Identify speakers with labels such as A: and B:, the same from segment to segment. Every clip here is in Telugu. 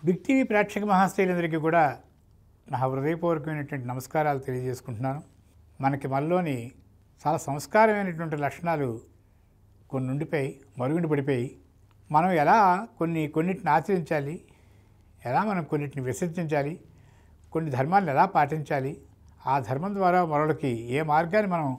A: బిగ్ టీవీ ప్రేక్షక మహాశైలందరికీ కూడా నా హృదయపూర్వకమైనటువంటి నమస్కారాలు తెలియజేసుకుంటున్నాను. మనకి మనలోని చాలా సంస్కారమైనటువంటి లక్షణాలు కొన్ని ఉండిపోయి మరుగున పడిపోయి మనం ఎలా కొన్నిటిని ఆచరించాలి, ఎలా మనం కొన్నిటిని విసర్జించాలి, కొన్ని ధర్మాలను ఎలా పాటించాలి, ఆ ధర్మం ద్వారా మరొకరికి ఏ మార్గాన్ని మనం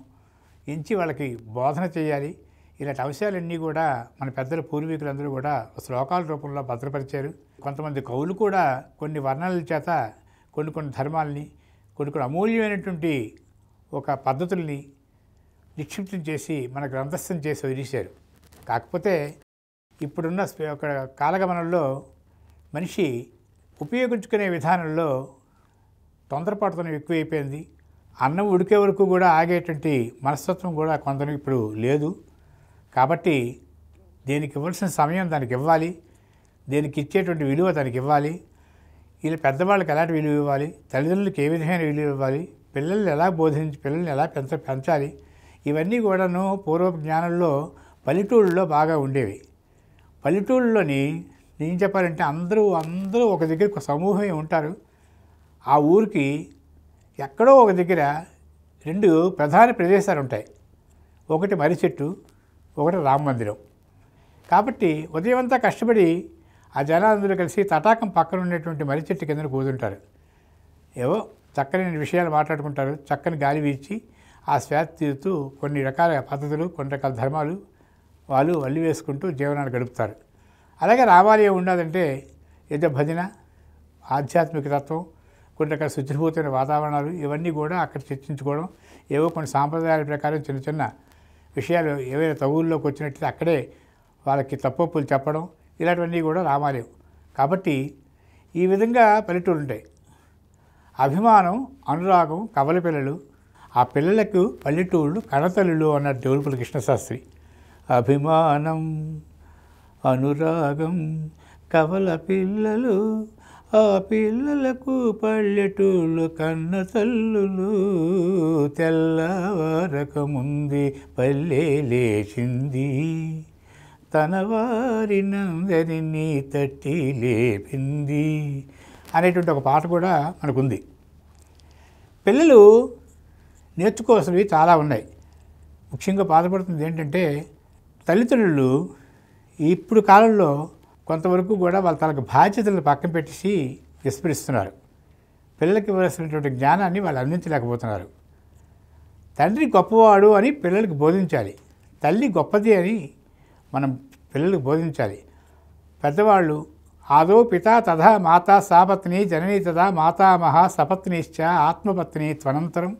A: ఎంచి వాళ్ళకి బోధన చేయాలి, ఇలాంటి అంశాలన్నీ కూడా మన పెద్దల పూర్వీకులందరూ కూడా శ్లోకాల రూపంలో భద్రపరిచారు. కొంతమంది కవులు కూడా కొన్ని వర్ణనల చేత కొన్ని ధర్మాలని కొన్ని అమూల్యమైనటువంటి ఒక పద్ధతుల్ని నిక్షిప్తం చేసి మన గ్రంథస్థం చేసి వదిలేశారు. కాకపోతే ఇప్పుడున్న ఒక కాలగమనంలో మనిషి ఉపయోగించుకునే విధానంలో తొందరపాటుతనం ఎక్కువైపోయింది. అన్నం ఉడికే వరకు కూడా ఆగేటువంటి మనస్తత్వం కూడా కొందరికి ఇప్పుడు లేదు. కాబట్టి దేనికి ఇవ్వాల్సిన సమయం దానికి ఇవ్వాలి, దేనికి ఇచ్చేటువంటి విలువ దానికి ఇవ్వాలి, వీళ్ళ పెద్దవాళ్ళకి ఎలాంటి విలువ ఇవ్వాలి, తల్లిదండ్రులకు ఏ విధమైన విలువ ఇవ్వాలి, పిల్లల్ని ఎలా పిల్లల్ని ఎలా పెంచాలి, ఇవన్నీ కూడాను పూర్వ జ్ఞానంలో పల్లెటూళ్ళలో బాగా ఉండేవి. పల్లెటూళ్ళలోని ఏం చెప్పాలంటే అందరూ ఒక దగ్గర ఒక సమూహమే ఉంటారు. ఆ ఊరికి ఎక్కడో ఒక దగ్గర రెండు ప్రధాన ప్రదేశాలు ఉంటాయి. ఒకటి మర్రి చెట్టు, ఒకటి రామ మందిరం. కాబట్టి ఉదయం అంతా కష్టపడి ఆ జనాలందరూ కలిసి తటాకం పక్కన ఉండేటువంటి మర్రి చెట్టు కింద కూర్చుంటారు. ఏవో చక్కని విషయాలు మాట్లాడుకుంటారు. చక్కని గాలి వీచి ఆ శ్వాస తీరుతూ కొన్ని రకాల పద్ధతులు, కొన్ని రకాల ధర్మాలు వాళ్ళు అల్లి వేసుకుంటూ జీవనాన్ని గడుపుతారు. అలాగే రామాలయం ఉండదంటే ఏదో భజన, ఆధ్యాత్మిక తత్వం, కొన్ని రకాల శుచిభూతమైన వాతావరణాలు ఇవన్నీ కూడా అక్కడ చర్చించుకోవడం, ఏవో కొన్ని సాంప్రదాయాల ప్రకారం చిన్న చిన్న విషయాలు ఏవైనా తగుల్లోకి వచ్చినట్లయితే అక్కడే వాళ్ళకి తప్పొప్పులు చెప్పడం, ఇలాంటివన్నీ కూడా రామాలయం. కాబట్టి ఈ విధంగా పల్లెటూళ్ళు ఉంటాయి. అభిమానం, అనురాగం, కవల పిల్లలు, ఆ పిల్లలకు పల్లెటూళ్ళు కణతల్లులు అన్నారు దేవులపల్లి కృష్ణశాస్త్రి. అభిమానం, అనురాగం, కవల పిల్లలు, ఆ పిల్లలకు పల్లెటూళ్ళు కన్న తల్లులు, తెల్లవారక ముందే పల్లె లేచింది, తన వారినందరినీ తట్టి లేపింది అనేటువంటి ఒక పాట కూడా మనకుంది. పిల్లలు నేర్చుకోవాల్సినవి చాలా ఉన్నాయి. ముఖ్యంగా బాధపడుతుంది ఏంటంటే తల్లిదండ్రులు ఇప్పుడు కాలంలో కొంతవరకు కూడా వాళ్ళ తనకు బాధ్యతలను పక్కన పెట్టేసి విస్మరిస్తున్నారు. పిల్లలకి ఇవ్వాల్సినటువంటి జ్ఞానాన్ని వాళ్ళు అందించలేకపోతున్నారు. తండ్రి గొప్పవాడు అని పిల్లలకి బోధించాలి, తల్లి గొప్పది అని మనం పిల్లలకు బోధించాలి. పెద్దవాళ్ళు ఆదో పితా తథా మాతా సాపత్ని జననీ తథా మాతామహ సపత్నిశ్చ ఆత్మపత్ని త్వనంతరం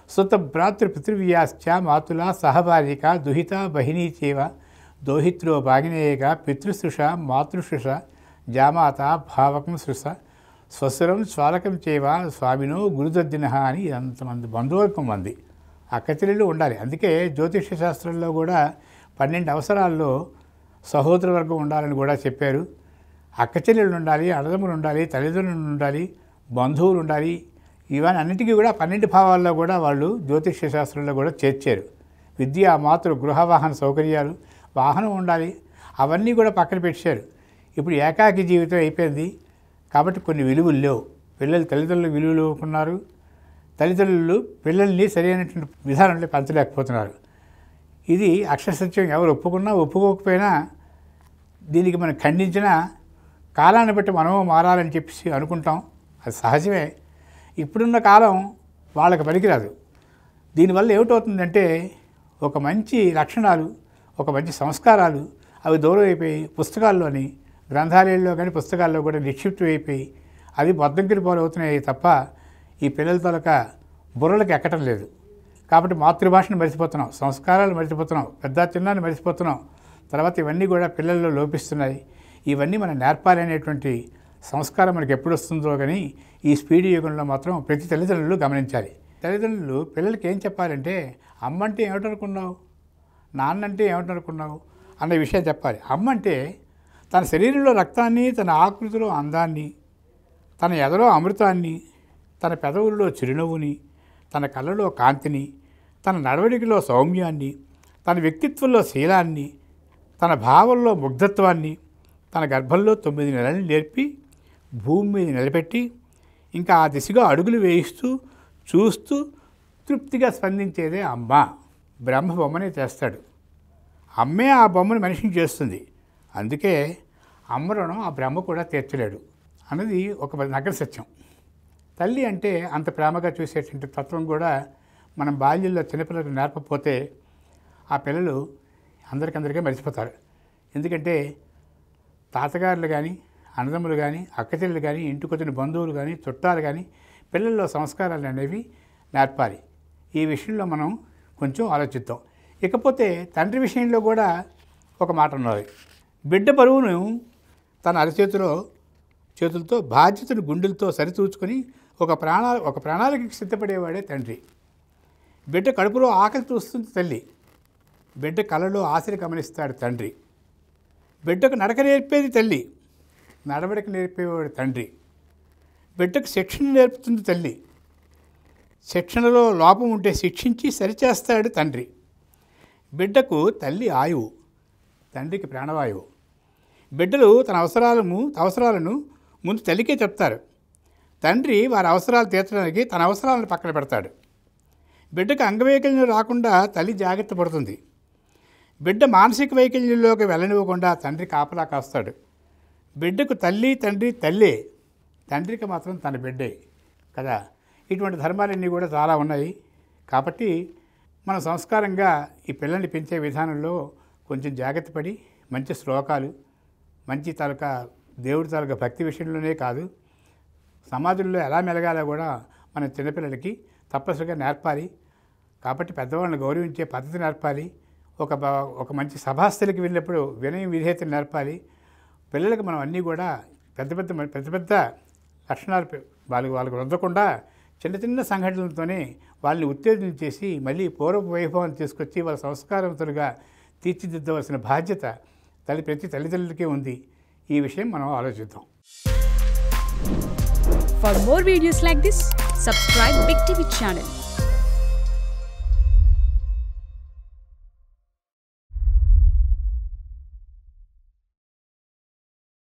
A: సుత భ్రాతృపితృవ్యాశ్చ మాతులా సహబాలిక దుహిత బహినీ చేవ దోహిత్రో భాగినేయగా పితృశృష మాతృశృష జామాత భావకం శృష స్వసురం స్వాలకం చేవ స్వామినో గురుదద్దిన అని అంతమంది బంధువర్గం మంది అక్కచెల్లెళ్ళు ఉండాలి. అందుకే జ్యోతిష్య శాస్త్రంలో కూడా 12 అవసరాల్లో సహోదర వర్గం ఉండాలని కూడా చెప్పారు. అక్కచెల్లెళ్ళు ఉండాలి, అన్నదమ్ములు ఉండాలి, తల్లిదండ్రులు ఉండాలి, బంధువులు ఉండాలి. ఇవన్నీ అన్నిటికీ కూడా 12 భావాల్లో కూడా వాళ్ళు జ్యోతిష్య శాస్త్రంలో కూడా చేర్చారు. విద్య, మాతృ, గృహ, వాహన సౌకర్యాలు, వాహనం ఉండాలి, అవన్నీ కూడా పక్కన పెట్టారు. ఇప్పుడు ఏకాకి జీవితం అయిపోయింది. కాబట్టి కొన్ని విలువలు లేవు. పిల్లలు తల్లిదండ్రులకు విలువలు ఇవ్వకున్నారు, తల్లిదండ్రులు పిల్లల్ని సరైనటువంటి విధానంలో పెంచలేకపోతున్నారు. ఇది అక్షరసత్యం. ఎవరు ఒప్పుకున్నా ఒప్పుకోకపోయినా దీనికి మనం ఖండించినా కాలాన్ని బట్టి మనము మారాలని చెప్పేసి అనుకుంటాం. అది సహజమే. ఇప్పుడున్న కాలం వాళ్ళకి పనికిరాదు. దీనివల్ల ఏమిటవుతుందంటే ఒక మంచి లక్షణాలు, ఒక మంచి సంస్కారాలు అవి దూరం అయిపోయి పుస్తకాల్లోని, గ్రంథాలయాల్లో కానీ పుస్తకాల్లో కూడా నిక్షిప్తం అయిపోయి అది బొద్దంకిరి పాలవుతున్నాయి తప్ప ఈ పిల్లల తలక బుర్రలకు ఎక్కటం లేదు. కాబట్టి మాతృభాషను మర్చిపోతున్నాం, సంస్కారాలు మర్చిపోతున్నాం, పెద్ద చిన్నాన్ని మర్చిపోతున్నాం. తర్వాత ఇవన్నీ కూడా పిల్లల్లో లోపిస్తున్నాయి. ఇవన్నీ మనం నేర్పాలి అనేటువంటి సంస్కారం మనకి ఎప్పుడు వస్తుందో కానీ ఈ స్పీడ్ యుగంలో మాత్రం ప్రతి తల్లిదండ్రులు గమనించాలి. తల్లిదండ్రులు పిల్లలకి ఏం చెప్పాలంటే అమ్మ అంటే ఏమిటనుకున్నావు, నాన్నంటే ఏమిటనుకున్నావు అన్న విషయం చెప్పాలి. అమ్మ అంటే తన శరీరంలో రక్తాన్ని, తన ఆకృతిలో అందాన్ని, తన ఎదలో అమృతాన్ని, తన పెదవుల్లో చిరునవ్వుని, తన కళ్ళలో కాంతిని, తన నడవడికలో సౌమ్యాన్ని, తన వ్యక్తిత్వంలో శీలాన్ని, తన భావంలో ముగ్ధత్వాన్ని, తన గర్భంలో 9 నెలలు నేర్పి భూమి మీద నిలబెట్టి ఇంకా ఆ దిశగా అడుగులు వేయిస్తూ చూస్తూ తృప్తిగా స్పందించేదే అమ్మ. బ్రహ్మ బొమ్మనే చేస్తాడు, అమ్మే ఆ బొమ్మను మనిషిని చేస్తుంది. అందుకే అమ్మ రుణం ఆ బ్రహ్మ కూడా తీర్చలేడు అన్నది ఒక నగర సత్యం. తల్లి అంటే అంత ప్రేమగా చూసేటువంటి తత్వం కూడా మనం బాల్యంలో చిన్నపిల్లలకు నేర్పకపోతే ఆ పిల్లలు అందరికీ మర్చిపోతారు. ఎందుకంటే తాతగారులు కానీ, అన్నదమ్ములు కానీ, అక్కచెల్లెలు కానీ, ఇంటికి వచ్చిన బంధువులు కానీ, చుట్టాలు కానీ పిల్లల్లో సంస్కారాలు అనేవి నేర్పాలి. ఈ విషయంలో మనం కొంచెం ఆలోచిద్దాం. ఇకపోతే తండ్రి విషయంలో కూడా ఒక మాట ఉన్నది. బిడ్డ బరువును తన చేతులతో బాధ్యతను గుండెలతో సరితూచుకొని ఒక ప్రణాళికకి సిద్ధపడేవాడే తండ్రి. బిడ్డ కడుపులో ఆకలి చూస్తుంది తల్లి, బిడ్డ కళలో ఆశలు గమనిస్తాడు తండ్రి. బిడ్డకు నడక నేర్పేది తల్లి, నడవడిక నేర్పేవాడు తండ్రి. బిడ్డకు శిక్షణ నేర్పుతుంది తల్లి, శిక్షణలో లోపం ఉంటే శిక్షించి సరిచేస్తాడు తండ్రి. బిడ్డకు తల్లి ఆయువు, తండ్రికి ప్రాణవాయువు. బిడ్డలు తన అవసరాలను ముందు తల్లికే చెప్తారు. తండ్రి వారి అవసరాలు తీర్చడానికి తన అవసరాలను పక్కన పెడతాడు. బిడ్డకు అంగవైకల్యం రాకుండా తల్లి జాగ్రత్త పడుతుంది. బిడ్డ మానసిక వైకల్యంలోకి వెళ్ళనివ్వకుండా తండ్రి కాపలా కాస్తాడు. బిడ్డకు తల్లి తండ్రి తల్లే, తండ్రికి మాత్రం తన బిడ్డే కదా. ఇటువంటి ధర్మాలన్నీ కూడా చాలా ఉన్నాయి. కాబట్టి మనం సంస్కారంగా ఈ పిల్లల్ని పెంచే విధానంలో కొంచెం జాగ్రత్త పడి మంచి శ్లోకాలు, మంచి దేవుడి తాలూకా భక్తి విషయంలోనే కాదు, సమాజంలో ఎలా మెలగాలో కూడా మన చిన్నపిల్లలకి తప్పనిసరిగా నేర్పాలి. కాబట్టి పెద్దవాళ్ళని గౌరవించే పద్ధతి నేర్పాలి. ఒక మంచి సభాస్థలికి వెళ్ళినప్పుడు వినయం విధేయతలు నేర్పాలి. పిల్లలకు మనం అన్నీ కూడా పెద్ద పెద్ద లక్షణాలు వాళ్ళకు రుద్దకుండా చిన్న చిన్న సంఘటనలతోనే వాళ్ళని ఉత్తేజన చేసి మళ్ళీ పూర్వపు వైభవాన్ని తీసుకొచ్చి వాళ్ళ సంస్కారవంతులుగా తీర్చిదిద్దవలసిన బాధ్యత ప్రతి తల్లిదండ్రులకే ఉంది. ఈ విషయం మనం ఆలోచిద్దాం.
B: For more videos like this, subscribe Big TV channel.